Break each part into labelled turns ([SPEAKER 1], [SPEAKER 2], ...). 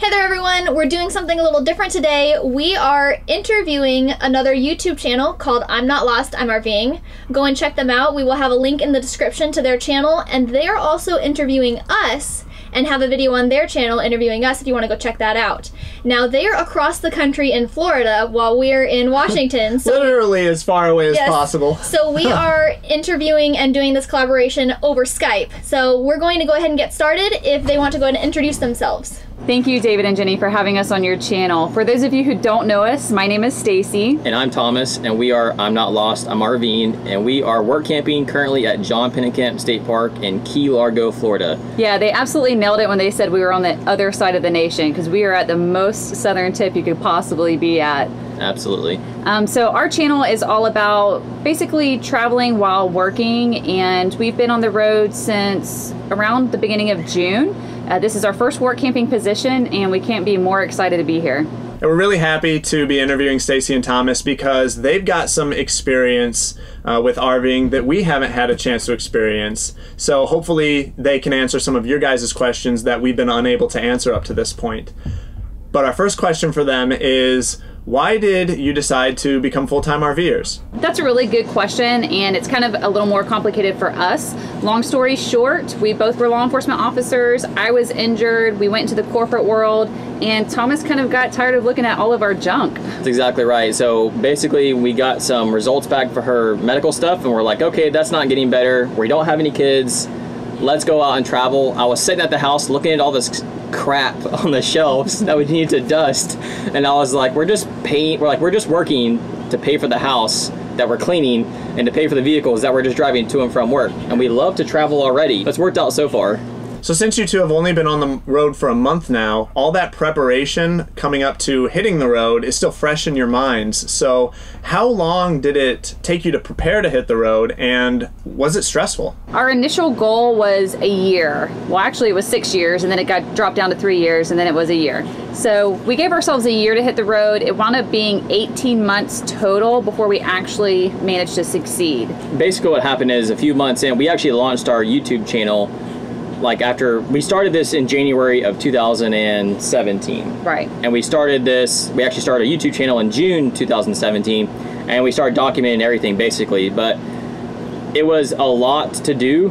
[SPEAKER 1] Hey there everyone, we're doing something a little different today. We are interviewing another YouTube channel called I'm Not Lost I'm RVing. Go and check them out. We will have a link in the description to their channel, and they are also interviewing us and have a video on their channel interviewing us if you want to go check that out. Now they are across the country in Florida while we're in Washington. So
[SPEAKER 2] literally as far away as possible.
[SPEAKER 1] So we are interviewing and doing this collaboration over Skype. So we're going to go ahead and get started if they want to go ahead and introduce themselves.
[SPEAKER 3] Thank you, David and Jenny, for having us on your channel. For those of you who don't know us, my name is Stacey.
[SPEAKER 4] And I'm Thomas, and we are I'm Not Lost I'm RVing, and we are work camping currently at John Pennekamp State Park in Key Largo, Florida.
[SPEAKER 3] Yeah, they absolutely nailed it when they said we were on the other side of the nation, because we are at the most southern tip you could possibly be at.
[SPEAKER 4] Absolutely.
[SPEAKER 3] So our channel is all about basically traveling while working, and we've been on the road since around the beginning of June. This is our first work camping position, and we can't be more excited to be here.
[SPEAKER 2] And we're really happy to be interviewing Stacey and Thomas because they've got some experience with RVing that we haven't had a chance to experience. So hopefully they can answer some of your guys' questions that we've been unable to answer up to this point. But our first question for them is, why did you decide to become full-time RVers?
[SPEAKER 3] That's a really good question, and it's kind of a little more complicated for us. Long story short, we both were law enforcement officers. I was injured. We went into the corporate world, and Thomas kind of got tired of looking at all of our junk.
[SPEAKER 4] That's exactly right. So basically we got some results back for her medical stuff, and we're like, okay, that's not getting better. We don't have any kids. Let's go out and travel. I was sitting at the house looking at all this crap on the shelves that we need to dust, and I was like, we're just working to pay for the house that we're cleaning and to pay for the vehicles that we're just driving to and from work, and we love to travel already. It's worked out so far.
[SPEAKER 2] So since you two have only been on the road for a month now, all that preparation coming up to hitting the road is still fresh in your minds. So how long did it take you to prepare to hit the road, and was it stressful?
[SPEAKER 3] Our initial goal was a year. Well, actually it was 6 years, and then it got dropped down to 3 years, and then it was a year. So we gave ourselves a year to hit the road. It wound up being 18 months total before we actually managed to succeed. Basically
[SPEAKER 4] what happened is a few months in, we actually launched our YouTube channel. Like after we started this in January of 2017.
[SPEAKER 3] Right.
[SPEAKER 4] And we actually started a YouTube channel in June 2017, and we started documenting everything basically, but it was a lot to do,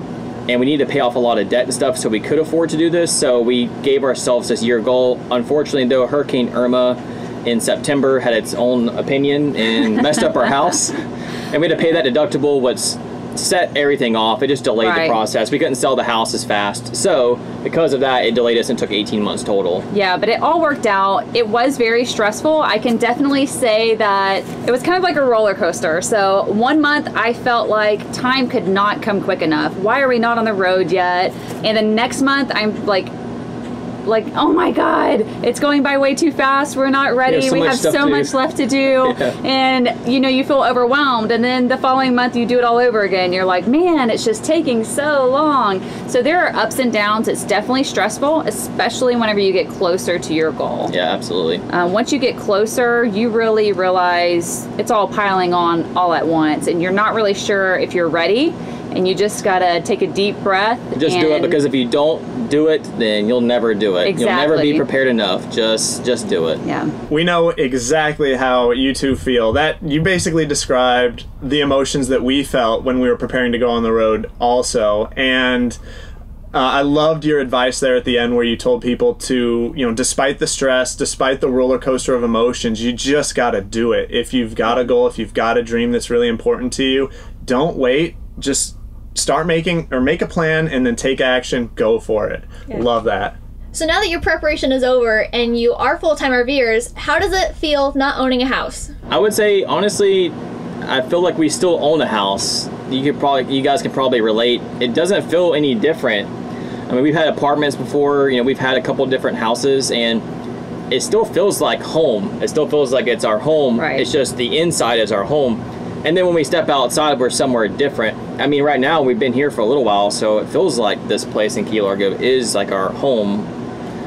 [SPEAKER 4] and we needed to pay off a lot of debt and stuff, so we could afford to do this, so we gave ourselves this year goal. Unfortunately though, Hurricane Irma in September had its own opinion and messed up our house, and we had to pay that deductible, what's set everything off. It just delayed the process. We couldn't sell the house as fast. So because of that, it delayed us and took 18 months total. Yeah, but it all worked out. It was very stressful. I can definitely say that it was kind of like a roller coaster. So 1 month I felt like time could not come quick enough. Why are we not on the road yet? And the next month I'm like, oh my God, it's going by way too fast. We're not ready. We have so much left to do. Yeah. And you know, you feel overwhelmed. And then the following month you do it all over again. You're like, man, it's just taking so long. So there are ups and downs. It's definitely stressful, especially whenever you get closer to your goal. Yeah, absolutely. Once you get closer, you really realize it's all piling on all at once, and you're not really sure if you're ready. And you just gotta take a deep breath. Just do it, because if you don't do it, then you'll never do it. Exactly. You'll never be prepared enough. Just do it. Yeah.
[SPEAKER 2] We know exactly how you two feel. That you basically described the emotions that we felt when we were preparing to go on the road also. And I loved your advice there at the end where you told people to, you know, despite the stress, despite the roller coaster of emotions, you just gotta do it. If you've got a goal, if you've got a dream that's really important to you, don't wait. Just start make a plan and then take action, go for it. Yeah. Love that.
[SPEAKER 1] So now that your preparation is over and you are full-time RVers, how does it feel not owning a house?
[SPEAKER 4] I would say, honestly, I feel like we still own a house. You guys can probably relate. It doesn't feel any different. I mean, we've had apartments before, you know, we've had a couple different houses, and it still feels like home. It still feels like it's our home. Right. It's just the inside is our home. And then when we step outside, we're somewhere different. I mean, right now we've been here for a little while, so it feels like this place in Key Largo is like our home.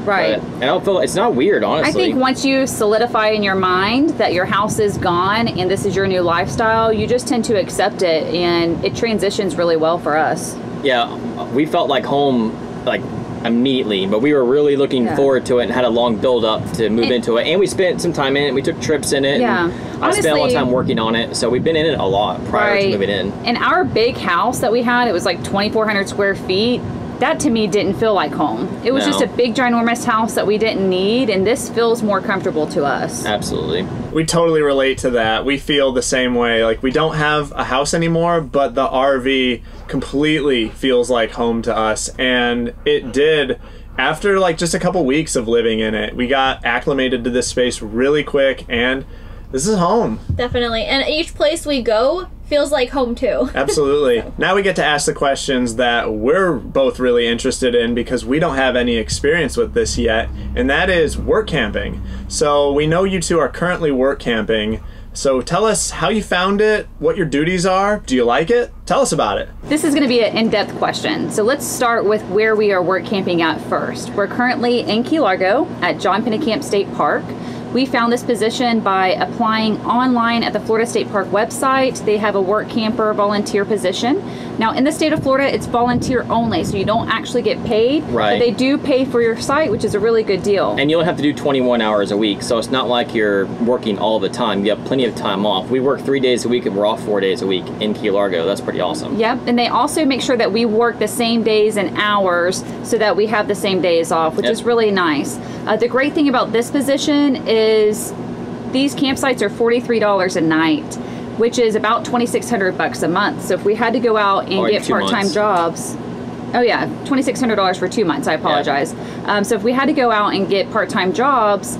[SPEAKER 4] Right. But I don't feel, it's not weird, honestly. I think once you solidify in your mind that your house is gone and this is your new lifestyle, you just tend to accept it, and it transitions really well for us. Yeah, we felt like home, like immediately, but we were really looking forward to it and had a long build up to move into it, and we spent some time in it. We took trips in it.
[SPEAKER 3] Yeah,
[SPEAKER 4] and I spent a lot of time working on it, so we've been in it a lot prior to moving in.
[SPEAKER 3] And our big house that we had, it was like 2,400 square feet. That to me didn't feel like home. It was just a big ginormous house that we didn't need, and this feels more comfortable to us.
[SPEAKER 4] Absolutely.
[SPEAKER 2] We totally relate to that. We feel the same way. Like, we don't have a house anymore, but the RV completely feels like home to us. And it did, after like just a couple weeks of living in it. We got acclimated to this space really quick, and this is home.
[SPEAKER 1] Definitely. And each place we go feels like home too.
[SPEAKER 2] Absolutely. Now we get to ask the questions that we're both really interested in, because we don't have any experience with this yet, and that is work camping. So we know you two are currently work camping. So tell us how you found it, what your duties are. Do you like it? Tell us about it.
[SPEAKER 3] This is going to be an in-depth question. So let's start with where we are work camping at first. We're currently in Key Largo at John Pennekamp State Park. We found this position by applying online at the Florida State Park website. They have a work camper volunteer position. Now in the state of Florida, it's volunteer only, so you don't actually get paid.
[SPEAKER 4] Right.
[SPEAKER 3] But they do pay for your site, which is a really good deal.
[SPEAKER 4] And you don't have to do 21 hours a week, so it's not like you're working all the time. You have plenty of time off. We work 3 days a week and we're off 4 days a week in Key Largo. That's pretty awesome.
[SPEAKER 3] Yep, and they also make sure that we work the same days and hours so that we have the same days off, which is really nice. The great thing about this position is these campsites are $43 a night, which is about $2,600 a month. So if we had to go out and get part-time jobs, oh yeah, $2,600 for 2 months, I apologize. So if we had to go out and get part-time jobs,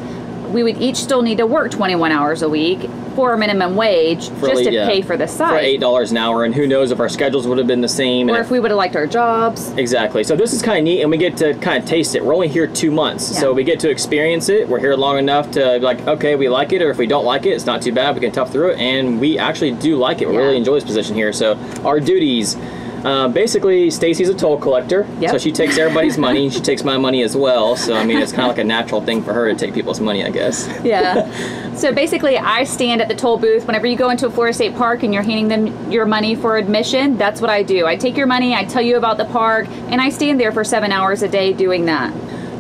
[SPEAKER 3] we would each still need to work 21 hours a week for a minimum wage just to pay for the site.
[SPEAKER 4] For $8 an hour, and who knows if our schedules would have been the same.
[SPEAKER 3] Or if we would have liked our jobs.
[SPEAKER 4] Exactly. So this is kind of neat, and we get to kind of taste it. We're only here 2 months, so we get to experience it. We're here long enough to be like, okay, we like it, or if we don't like it, it's not too bad. We can tough through it, and we actually do like it. We really enjoy this position here. So our duties. Basically, Stacey's a toll collector, so she takes everybody's money. She takes my money as well, so I mean, it's kind of like a natural thing for her to take people's money, I guess.
[SPEAKER 3] Yeah. So basically, I stand at the toll booth. Whenever you go into a Florida State Park and you're handing them your money for admission, that's what I do. I take your money, I tell you about the park, and I stand there for 7 hours a day doing that.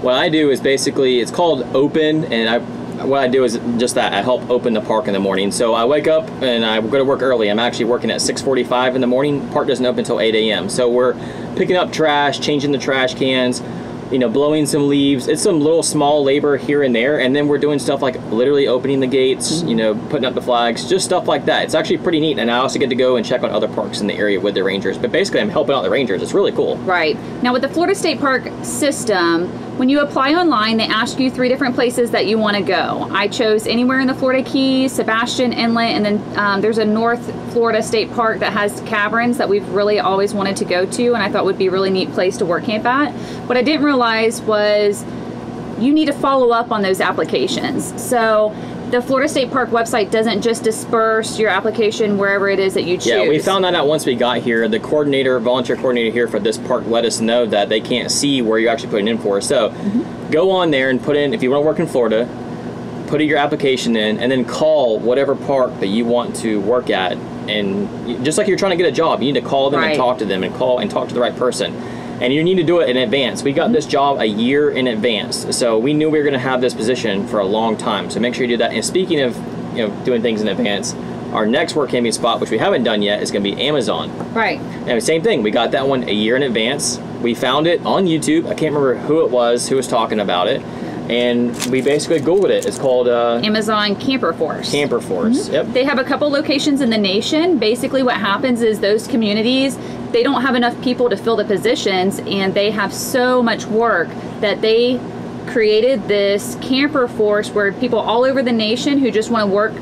[SPEAKER 4] What I do is basically, it's called open, and what I do is just that. I help open the park in the morning. So I wake up and I go to work early. I'm actually working at 6:45 in the morning. Park doesn't open until 8 a.m. So we're picking up trash, changing the trash cans, blowing some leaves. It's some little small labor here and there. And then we're doing stuff like literally opening the gates, putting up the flags, just stuff like that. It's actually pretty neat. And I also get to go and check on other parks in the area with the rangers. But basically, I'm helping out the rangers. It's really cool.
[SPEAKER 3] Right. Now with the Florida State Park system, when you apply online, they ask you 3 different places that you want to go. I chose anywhere in the Florida Keys, Sebastian Inlet, and then there's a North Florida State Park that has caverns that we've really always wanted to go to, and I thought would be a really neat place to work camp at. What I didn't realize was you need to follow up on those applications. So the Florida State Park website doesn't just disperse your application wherever it is that you choose.
[SPEAKER 4] Yeah, we found that out once we got here. The volunteer coordinator here for this park let us know that they can't see where you're actually putting in for. So go on there and put in, if you want to work in Florida, put your application in, and then call whatever park that you want to work at. And just like you're trying to get a job, you need to call them and talk to them and talk to the right person. And you need to do it in advance. We got this job a year in advance, so we knew we were going to have this position for a long time. So make sure you do that. And speaking of, doing things in advance, our next work camping spot, which we haven't done yet, is going to be Amazon.
[SPEAKER 3] Right.
[SPEAKER 4] And same thing. We got that one a year in advance. We found it on YouTube. I can't remember who it was who was talking about it. And we basically Googled it. It's called
[SPEAKER 3] Amazon Camper Force.
[SPEAKER 4] Camper Force. Yep.
[SPEAKER 3] They have a couple locations in the nation. Basically what happens is those communities, they don't have enough people to fill the positions, and they have so much work that they created this camper force where people all over the nation who just want to work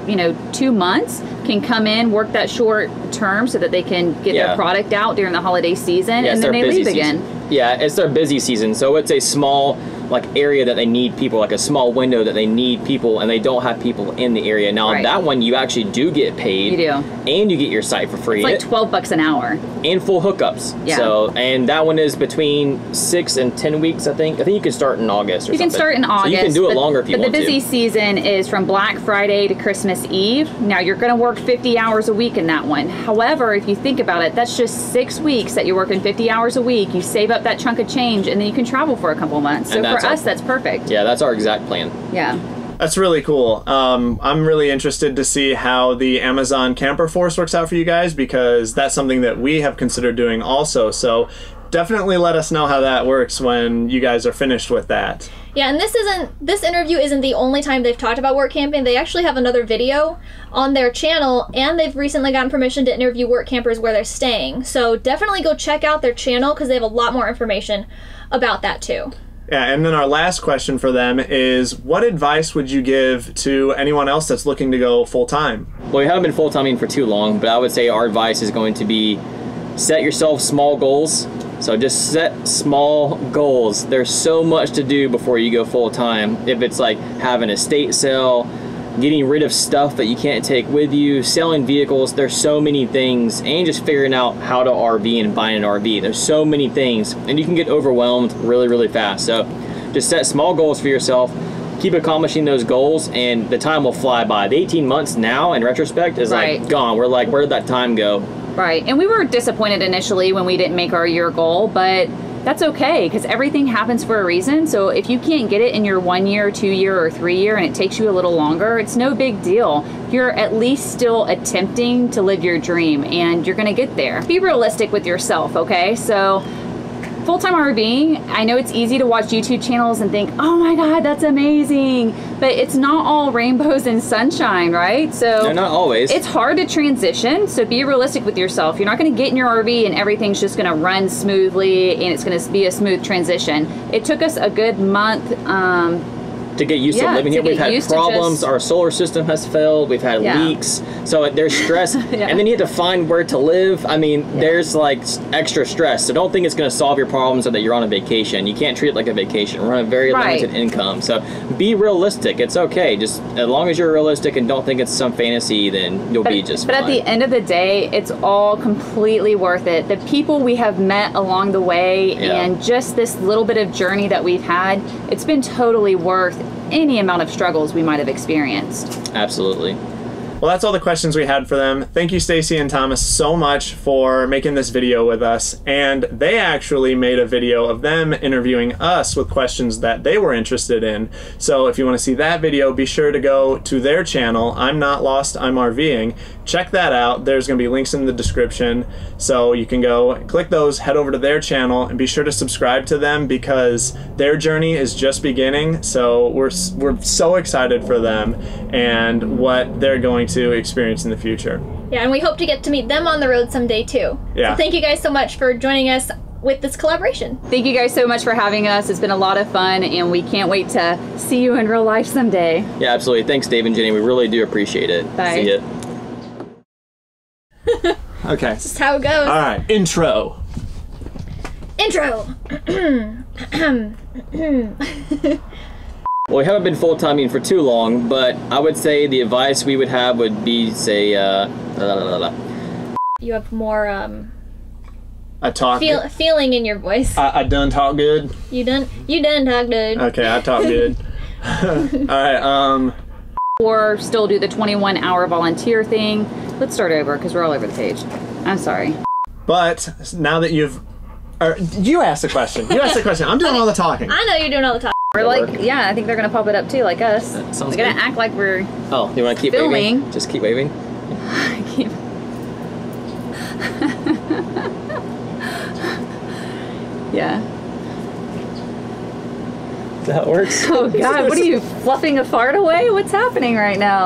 [SPEAKER 3] 2 months can come in, work that short term so that they can get their product out during the holiday season, and then they leave again.
[SPEAKER 4] Yeah, it's their busy season, so it's a small like area that they need people, like a small window that they need people, and they don't have people in the area. Now
[SPEAKER 3] Right.
[SPEAKER 4] that one you actually do get paid.
[SPEAKER 3] You do.
[SPEAKER 4] And you get your site for free.
[SPEAKER 3] It's like $12 an hour.
[SPEAKER 4] And full hookups.
[SPEAKER 3] Yeah.
[SPEAKER 4] So, and that one is between 6 and 10 weeks, I think. I think you can start in August or
[SPEAKER 3] You can
[SPEAKER 4] something.
[SPEAKER 3] start in August.
[SPEAKER 4] So you can do it longer if you want
[SPEAKER 3] But the busy
[SPEAKER 4] to.
[SPEAKER 3] season is from Black Friday to Christmas Eve. Now you're going to work 50 hours a week in that one. However, if you think about it, that's just 6 weeks that you're working 50 hours a week. You save up that chunk of change, and then you can travel for a couple months. So
[SPEAKER 4] And
[SPEAKER 3] for
[SPEAKER 4] that's
[SPEAKER 3] us, that's perfect.
[SPEAKER 4] Yeah, that's our exact plan.
[SPEAKER 3] Yeah.
[SPEAKER 2] That's really cool. I'm really interested to see how the Amazon camper force works out for you guys, because that's something that we have considered doing also. So definitely let us know how that works when you guys are finished with that.
[SPEAKER 1] Yeah, and this interview isn't the only time they've talked about work camping. They actually have another video on their channel, and they've recently gotten permission to interview work campers where they're staying. So definitely go check out their channel, because they have a lot more information about that too.
[SPEAKER 2] Yeah, and then our last question for them is, what advice would you give to anyone else that's looking to go full-time?
[SPEAKER 4] Well, we haven't been full-timing for too long, but I would say our advice is going to be set yourself small goals. So just set small goals. There's so much to do before you go full-time. If it's like having an estate sale, getting rid of stuff that you can't take with you, selling vehicles, there's so many things, and just figuring out how to RV and buying an RV. There's so many things, and you can get overwhelmed really, really fast. So just set small goals for yourself, keep accomplishing those goals, and the time will fly by. The 18 months now, in retrospect, is
[SPEAKER 3] Right.
[SPEAKER 4] like gone. We're like, where did that time go?
[SPEAKER 3] Right. And we were disappointed initially when we didn't make our year goal, but that's okay, because everything happens for a reason. So if you can't get it in your 1 year, 2 year, or 3 year, and it takes you a little longer, it's no big deal. You're at least still attempting to live your dream, and you're going to get there. Be realistic with yourself, okay? So full-time RVing, I know it's easy to watch YouTube channels and think, oh my God, that's amazing. But it's not all rainbows and sunshine, right? So
[SPEAKER 4] No, not always.
[SPEAKER 3] it's hard to transition, so be realistic with yourself. You're not going to get in your RV and everything's just going to run smoothly and it's going to be a smooth transition. It took us a good month
[SPEAKER 4] to get used to
[SPEAKER 3] Yeah,
[SPEAKER 4] living
[SPEAKER 3] to
[SPEAKER 4] here. We've
[SPEAKER 3] get
[SPEAKER 4] had
[SPEAKER 3] used to
[SPEAKER 4] problems.
[SPEAKER 3] just-
[SPEAKER 4] Our solar system has failed. We've had
[SPEAKER 3] Yeah.
[SPEAKER 4] leaks. So there's stress.
[SPEAKER 3] Yeah.
[SPEAKER 4] And then you have to find where to live. I mean, there's like extra stress. So don't think it's going to solve your problems or that you're on a vacation. You can't treat it like a vacation. We're on a very
[SPEAKER 3] Right.
[SPEAKER 4] limited income. So be realistic. It's okay. Just as long as you're realistic and don't think it's some fantasy, then you'll be just
[SPEAKER 3] But
[SPEAKER 4] fine.
[SPEAKER 3] at the end of the day, it's all completely worth it. The people we have met along the way
[SPEAKER 4] Yeah.
[SPEAKER 3] and just this little bit of journey that we've had, it's been totally worth any amount of struggles we might have experienced.
[SPEAKER 4] Absolutely.
[SPEAKER 2] Well, that's all the questions we had for them. Thank you, Stacey and Thomas, so much for making this video with us. And they actually made a video of them interviewing us with questions that they were interested in. So if you want to see that video, be sure to go to their channel, I'm Not Lost I'm RVing. Check that out. There's going to be links in the description. So you can go click those, head over to their channel, and be sure to subscribe to them, because their journey is just beginning. So we're so excited for them and what they're going to experience in the future.
[SPEAKER 1] Yeah, and we hope to get to meet them on the road someday too.
[SPEAKER 2] Yeah.
[SPEAKER 1] So thank you guys so much for joining us with this collaboration.
[SPEAKER 3] Thank you guys so much for having us. It's been a lot of fun, and we can't wait to see you in real life someday.
[SPEAKER 4] Yeah, absolutely. Thanks, Dave and Jenny. We really do appreciate it.
[SPEAKER 3] Bye.
[SPEAKER 4] See ya.
[SPEAKER 2] Okay.
[SPEAKER 1] That's how it goes.
[SPEAKER 2] All right. Intro.
[SPEAKER 1] Intro.
[SPEAKER 4] Well, we haven't been full-timing for too long, but I would say the advice we would have would be, say,
[SPEAKER 1] You have more
[SPEAKER 2] I talk.
[SPEAKER 1] feeling in your voice.
[SPEAKER 2] I done talk good.
[SPEAKER 1] You done talk, dude.
[SPEAKER 2] Okay, I talk good. All right.
[SPEAKER 3] Or still do the 21-hour volunteer thing. Let's start over, because we're all over the page. I'm sorry.
[SPEAKER 2] But now that you asked the question. You asked the question. I'm doing all the talking.
[SPEAKER 1] I know you're doing all the talk.
[SPEAKER 3] We're like, yeah, I think they're gonna pop it up too, like us.
[SPEAKER 4] sounds
[SPEAKER 3] We're gonna
[SPEAKER 4] good.
[SPEAKER 3] act like we're
[SPEAKER 4] Oh, you want to keep
[SPEAKER 3] Filming.
[SPEAKER 4] waving? Just keep waving.
[SPEAKER 3] yeah.
[SPEAKER 4] That works.
[SPEAKER 3] Oh God, what are you fluffing a fart away? What's happening right now?